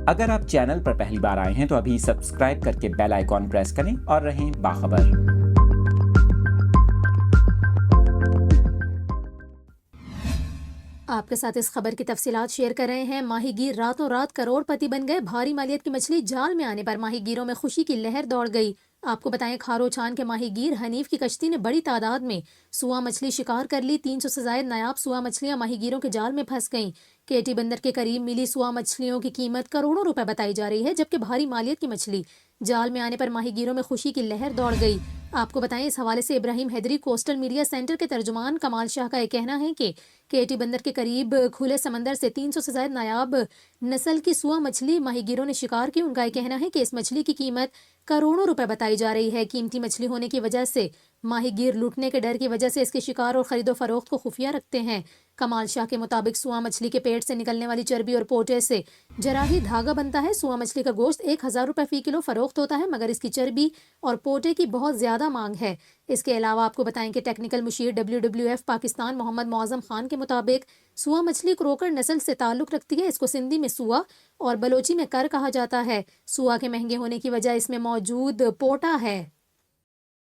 اگر آپ چینل پر پہلی بار آئے ہیں تو ابھی سبسکرائب کر کے بیل آئیکن پریس کریں اور رہیں باخبر۔ آپ کے ساتھ اس خبر کی تفصیلات شیئر کر رہے ہیں۔ ماہی گیر راتوں رات کروڑ پتی بن گئے۔ بھاری مالیت کی مچھلی جال میں آنے پر ماہی گیروں میں خوشی کی لہر دوڑ گئی۔ آپ کو بتائیں، کھارو چھان کے ماہی گیر حنیف کی کشتی نے بڑی تعداد میں سوا مچھلی شکار کر لی۔ 300 سے زائد نایاب سوا مچھلیاں ماہی گیروں کے جال میں پھنس گئیں۔ کیٹی بندر کے قریب ملی سوا مچھلیوں کی قیمت کروڑوں روپے بتائی جا رہی ہے، جبکہ بھاری مالیت کی مچھلی جال میں آنے پر ماہی گیروں میں خوشی کی لہر دوڑ گئی۔ آپ کو بتائیں، اس حوالے سے ابراہیم حیدری کوسٹل میڈیا سینٹر کے ترجمان کمال شاہ کا یہ کہنا ہے کہ کیٹی بندر کے قریب کھلے سمندر سے 300 سے زائد نایاب نسل کی سوا مچھلی ماہی گیروں نے شکار کی۔ ان کا یہ کہنا ہے کہ اس مچھلی کی قیمت کروڑوں روپے بتائی جا رہی ہے۔ قیمتی مچھلی ہونے کی وجہ سے ماہی گیر لوٹنے کے ڈر کی وجہ سے اس کے شکار اور خرید و فروخت کو خفیہ رکھتے ہیں۔ کمال شاہ کے مطابق سوا مچھلی کے پیٹ سے نکلنے والی چربی اور پوٹے سے جراحی دھاگا بنتا ہے۔ سوا مچھلی کا گوشت 1000 روپے فی کلو فروخت ہوتا ہے، مگر اس کی چربی اور پوٹے کی بہت زیادہ مانگ ہے۔ اس کے علاوہ آپ کو بتائیں کہ ٹیکنیکل مشیر WWF پاکستان محمد معظم خان کے مطابق سوا مچھلی کروکر نسل سے تعلق رکھتی ہے۔ اس کو سندھی میں سوا اور بلوچی میں کر کہا جاتا ہے۔ سوا کے مہنگے ہونے کی وجہ اس میں موجود پوٹا ہے۔